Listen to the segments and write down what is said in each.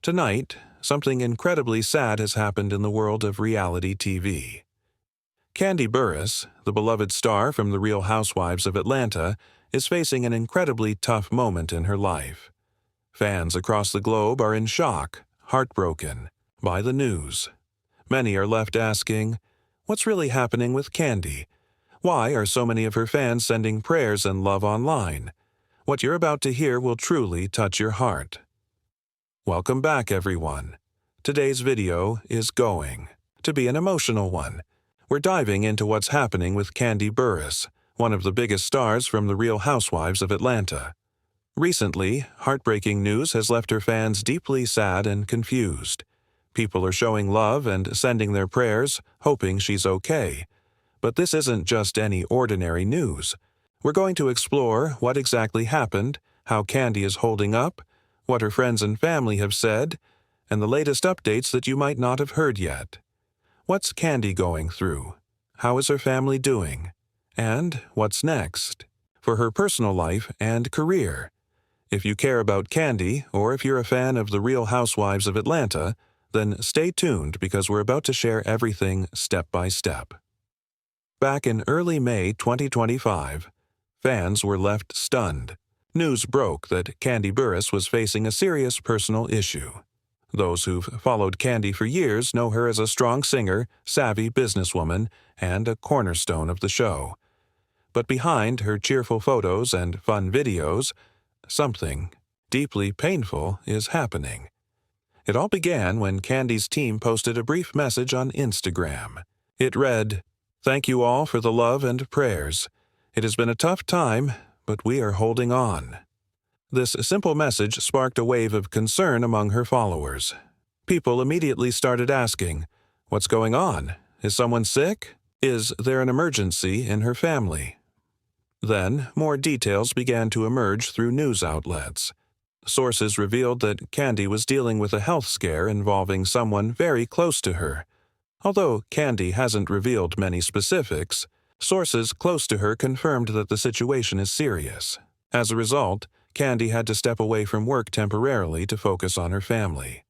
Tonight, something incredibly sad has happened in the world of reality TV. Kandi Burruss, the beloved star from The Real Housewives of Atlanta, is facing an incredibly tough moment in her life. Fans across the globe are in shock, heartbroken, by the news. Many are left asking, what's really happening with Kandi? Why are so many of her fans sending prayers and love online? What you're about to hear will truly touch your heart. Welcome back, everyone. Today's video is going to be an emotional one. We're diving into what's happening with Kandi Burruss, one of the biggest stars from The Real Housewives of Atlanta. Recently, heartbreaking news has left her fans deeply sad and confused. People are showing love and sending their prayers, hoping she's okay. But this isn't just any ordinary news. We're going to explore what exactly happened, how Kandi is holding up, what her friends and family have said, and the latest updates that you might not have heard yet. What's Kandi going through? How is her family doing? And what's next for her personal life and career? If you care about Kandi, or if you're a fan of The Real Housewives of Atlanta, then stay tuned because we're about to share everything step by step. Back in early May 2025, fans were left stunned. News broke that Kandi Burruss was facing a serious personal issue. Those who've followed Kandi for years know her as a strong singer, savvy businesswoman, and a cornerstone of the show. But behind her cheerful photos and fun videos, something deeply painful is happening. It all began when Kandi's team posted a brief message on Instagram. It read, "Thank you all for the love and prayers. It has been a tough time, but we are holding on." This simple message sparked a wave of concern among her followers. People immediately started asking, what's going on? Is someone sick? Is there an emergency in her family? Then, more details began to emerge through news outlets. Sources revealed that Kandi was dealing with a health scare involving someone very close to her. Although Kandi hasn't revealed many specifics, sources close to her confirmed that the situation is serious. As a result, Kandi had to step away from work temporarily to focus on her family.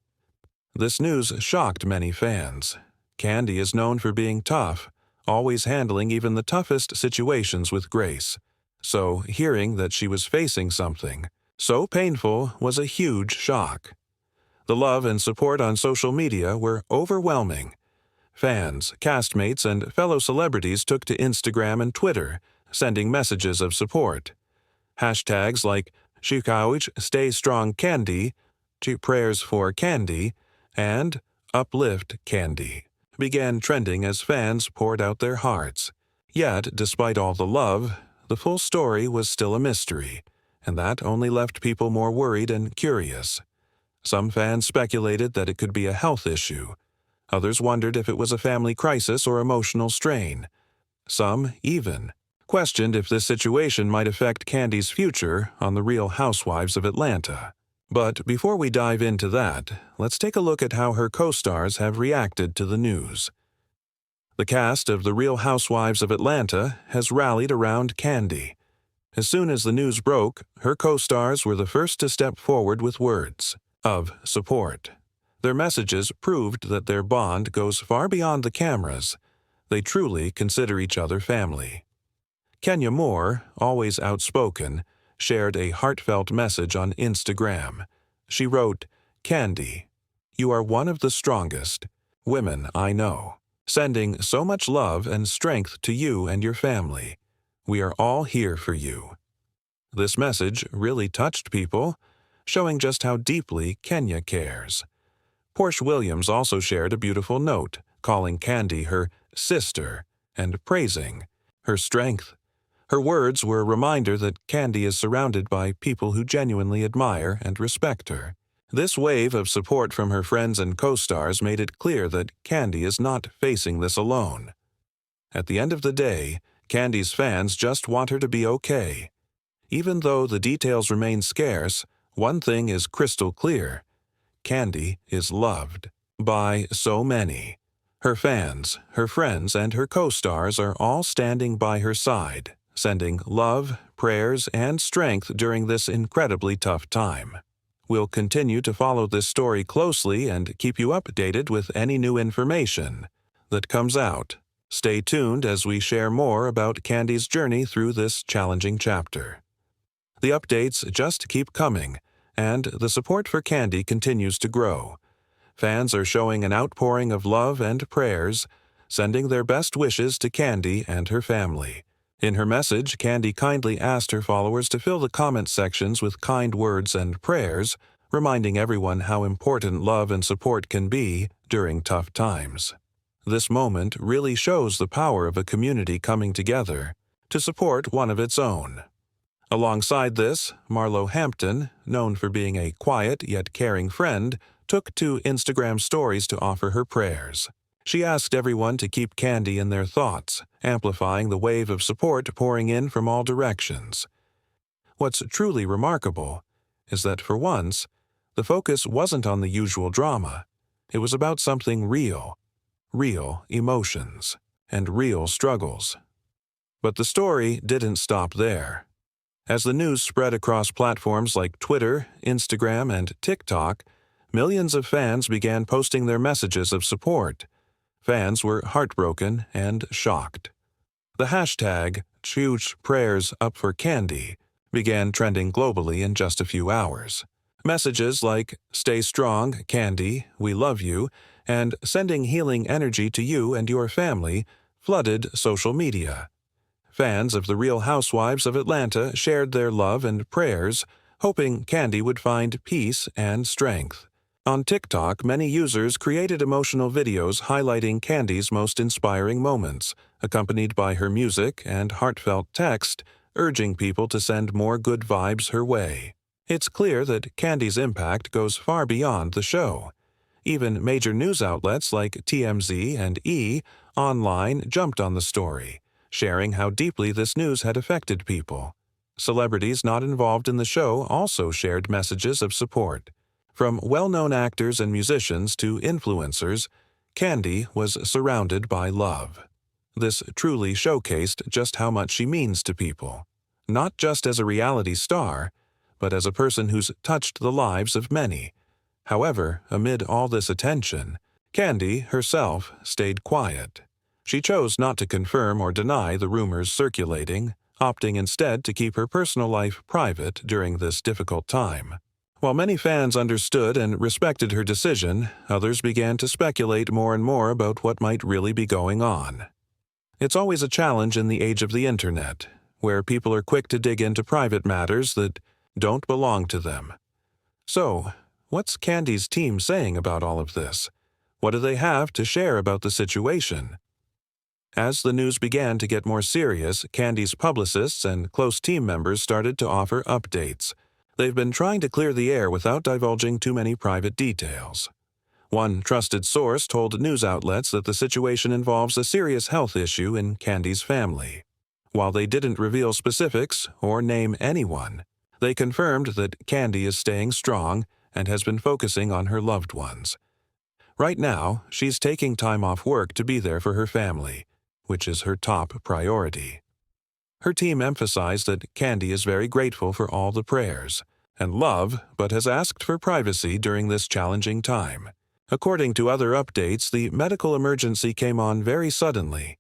This news shocked many fans. Kandi is known for being tough, always handling even the toughest situations with grace. So, hearing that she was facing something so painful was a huge shock. The love and support on social media were overwhelming. Fans, castmates, and fellow celebrities took to Instagram and Twitter, sending messages of support. Hashtags like "Shikauch Stay Strong Kandi," "Prayers for Kandi," and "Uplift Kandi" began trending as fans poured out their hearts. Yet, despite all the love, the full story was still a mystery, and that only left people more worried and curious. Some fans speculated that it could be a health issue. Others wondered if it was a family crisis or emotional strain. Some even questioned if this situation might affect Kandi's future on The Real Housewives of Atlanta. But before we dive into that, let's take a look at how her co-stars have reacted to the news. The cast of The Real Housewives of Atlanta has rallied around Kandi. As soon as the news broke, her co-stars were the first to step forward with words of support. Their messages proved that their bond goes far beyond the cameras. They truly consider each other family. Kenya Moore, always outspoken, shared a heartfelt message on Instagram. She wrote, "Kandi, you are one of the strongest women I know. Sending so much love and strength to you and your family. We are all here for you." This message really touched people, showing just how deeply Kenya cares. Porsche Williams also shared a beautiful note, calling Kandi her sister and praising her strength. Her words were a reminder that Kandi is surrounded by people who genuinely admire and respect her. This wave of support from her friends and co-stars made it clear that Kandi is not facing this alone. At the end of the day, Kandi's fans just want her to be okay. Even though the details remain scarce, one thing is crystal clear. Kandi is loved by so many. Her fans, her friends, and her co-stars are all standing by her side, sending love, prayers, and strength during this incredibly tough time. We'll continue to follow this story closely and keep you updated with any new information that comes out. Stay tuned as we share more about Kandi's journey through this challenging chapter. The updates just keep coming, and the support for Kandi continues to grow. Fans are showing an outpouring of love and prayers, sending their best wishes to Kandi and her family. In her message, Kandi kindly asked her followers to fill the comment sections with kind words and prayers, reminding everyone how important love and support can be during tough times. This moment really shows the power of a community coming together to support one of its own. Alongside this, Marlo Hampton, known for being a quiet yet caring friend, took to Instagram stories to offer her prayers. She asked everyone to keep Kandi in their thoughts, amplifying the wave of support pouring in from all directions. What's truly remarkable is that for once, the focus wasn't on the usual drama. It was about something real emotions, and real struggles. But the story didn't stop there. As the news spread across platforms like Twitter, Instagram, and TikTok, millions of fans began posting their messages of support. Fans were heartbroken and shocked. The hashtag #ChoosePrayersUpForKandi began trending globally in just a few hours. Messages like "Stay strong, Kandi, we love you," and "Sending healing energy to you and your family" flooded social media. Fans of The Real Housewives of Atlanta shared their love and prayers, hoping Kandi would find peace and strength. On TikTok, many users created emotional videos highlighting Kandi's most inspiring moments, accompanied by her music and heartfelt text, urging people to send more good vibes her way. It's clear that Kandi's impact goes far beyond the show. Even major news outlets like TMZ and E! Online jumped on the story, sharing how deeply this news had affected people. Celebrities not involved in the show also shared messages of support. From well-known actors and musicians to influencers, Kandi was surrounded by love. This truly showcased just how much she means to people, not just as a reality star, but as a person who's touched the lives of many. However, amid all this attention, Kandi herself stayed quiet. She chose not to confirm or deny the rumors circulating, opting instead to keep her personal life private during this difficult time. While many fans understood and respected her decision, others began to speculate more and more about what might really be going on. It's always a challenge in the age of the internet, where people are quick to dig into private matters that don't belong to them. So, what's Kandi's team saying about all of this? What do they have to share about the situation? As the news began to get more serious, Kandi's publicists and close team members started to offer updates. They've been trying to clear the air without divulging too many private details. One trusted source told news outlets that the situation involves a serious health issue in Kandi's family. While they didn't reveal specifics or name anyone, they confirmed that Kandi is staying strong and has been focusing on her loved ones. Right now, she's taking time off work to be there for her family, which is her top priority. Her team emphasized that Kandi is very grateful for all the prayers and love, but has asked for privacy during this challenging time. According to other updates, the medical emergency came on very suddenly.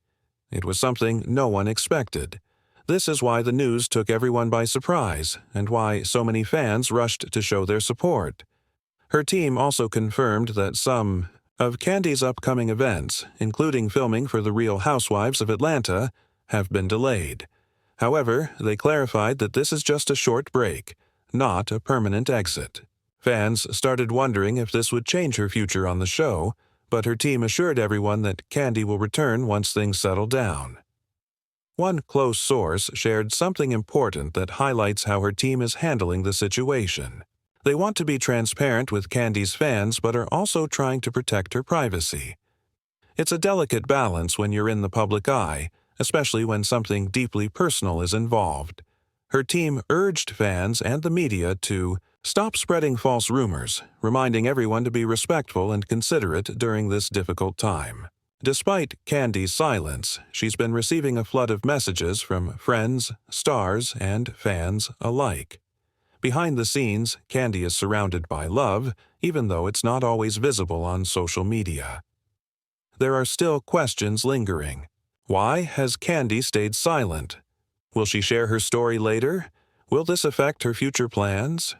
It was something no one expected. This is why the news took everyone by surprise and why so many fans rushed to show their support. Her team also confirmed that some of Kandi's upcoming events, including filming for The Real Housewives of Atlanta, have been delayed. However, they clarified that this is just a short break, not a permanent exit. Fans started wondering if this would change her future on the show, but her team assured everyone that Kandi will return once things settle down. One close source shared something important that highlights how her team is handling the situation. They want to be transparent with Kandi's fans but are also trying to protect her privacy. It's a delicate balance when you're in the public eye, especially when something deeply personal is involved. Her team urged fans and the media to stop spreading false rumors, reminding everyone to be respectful and considerate during this difficult time. Despite Kandi's silence, she's been receiving a flood of messages from friends, stars, and fans alike. Behind the scenes, Kandi is surrounded by love, even though it's not always visible on social media. There are still questions lingering. Why has Kandi stayed silent? Will she share her story later? Will this affect her future plans?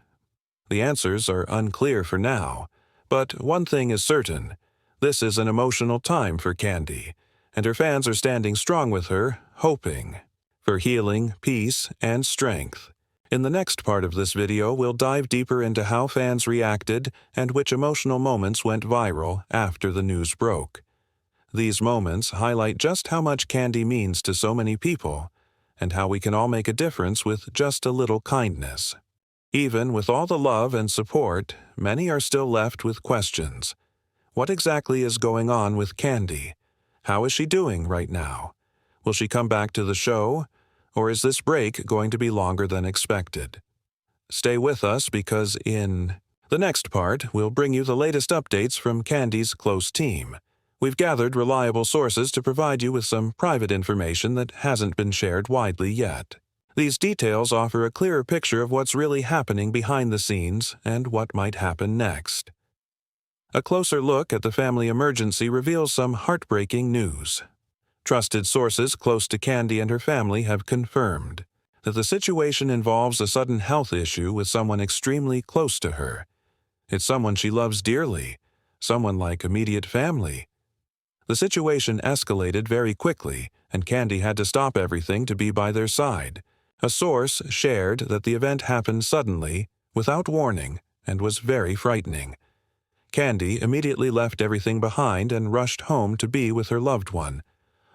The answers are unclear for now, but one thing is certain. This is an emotional time for Kandi, and her fans are standing strong with her, hoping for healing, peace, and strength. In the next part of this video, we'll dive deeper into how fans reacted and which emotional moments went viral after the news broke. These moments highlight just how much Kandi means to so many people, and how we can all make a difference with just a little kindness. Even with all the love and support, many are still left with questions. What exactly is going on with Kandi? How is she doing right now? Will she come back to the show? Or is this break going to be longer than expected? Stay with us because in the next part, we'll bring you the latest updates from Kandi's close team. We've gathered reliable sources to provide you with some private information that hasn't been shared widely yet. These details offer a clearer picture of what's really happening behind the scenes and what might happen next. A closer look at the family emergency reveals some heartbreaking news. Trusted sources close to Kandi and her family have confirmed that the situation involves a sudden health issue with someone extremely close to her. It's someone she loves dearly, someone like immediate family. The situation escalated very quickly, and Kandi had to stop everything to be by their side. A source shared that the event happened suddenly, without warning, and was very frightening. Kandi immediately left everything behind and rushed home to be with her loved one,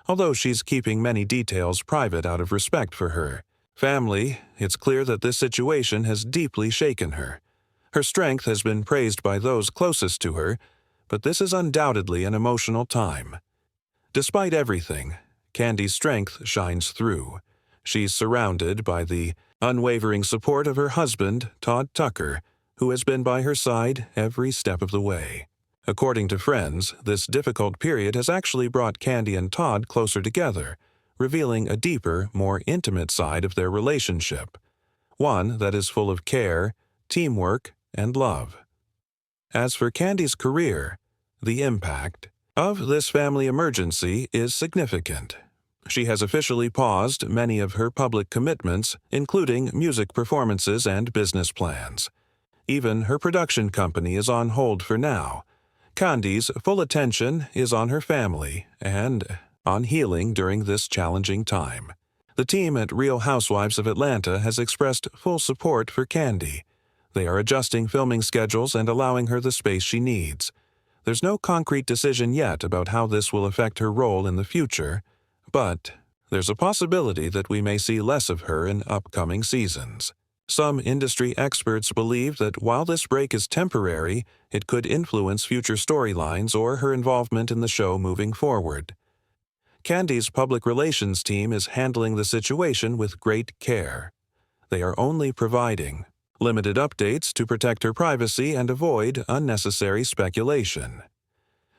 although she's keeping many details private out of respect for her family. It's clear that this situation has deeply shaken her. Her strength has been praised by those closest to her, but this is undoubtedly an emotional time. Despite everything, Kandi's strength shines through. She's surrounded by the unwavering support of her husband, Todd Tucker, who has been by her side every step of the way. According to friends, this difficult period has actually brought Kandi and Todd closer together, revealing a deeper, more intimate side of their relationship, one that is full of care, teamwork, and love. As for Kandi's career, the impact of this family emergency is significant. She has officially paused many of her public commitments, including music performances and business plans. Even her production company is on hold for now. Kandi's full attention is on her family and on healing during this challenging time. The team at Real Housewives of Atlanta has expressed full support for Kandi. They are adjusting filming schedules and allowing her the space she needs. There's no concrete decision yet about how this will affect her role in the future, but there's a possibility that we may see less of her in upcoming seasons. Some industry experts believe that while this break is temporary, it could influence future storylines or her involvement in the show moving forward. Kandi's public relations team is handling the situation with great care. They are only providing limited updates to protect her privacy and avoid unnecessary speculation.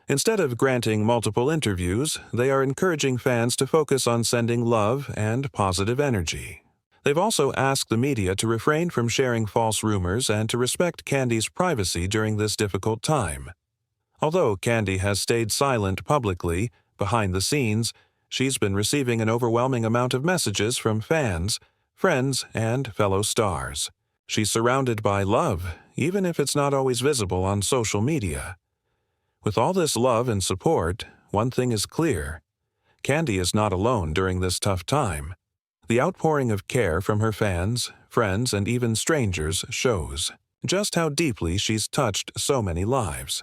Instead of granting multiple interviews, they are encouraging fans to focus on sending love and positive energy. They've also asked the media to refrain from sharing false rumors and to respect Kandi's privacy during this difficult time. Although Kandi has stayed silent publicly, behind the scenes, she's been receiving an overwhelming amount of messages from fans, friends, and fellow stars. She's surrounded by love, even if it's not always visible on social media. With all this love and support, one thing is clear. Kandi is not alone during this tough time. The outpouring of care from her fans, friends, and even strangers shows just how deeply she's touched so many lives.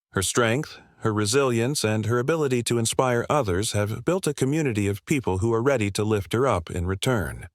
Her strength, her resilience, and her ability to inspire others have built a community of people who are ready to lift her up in return.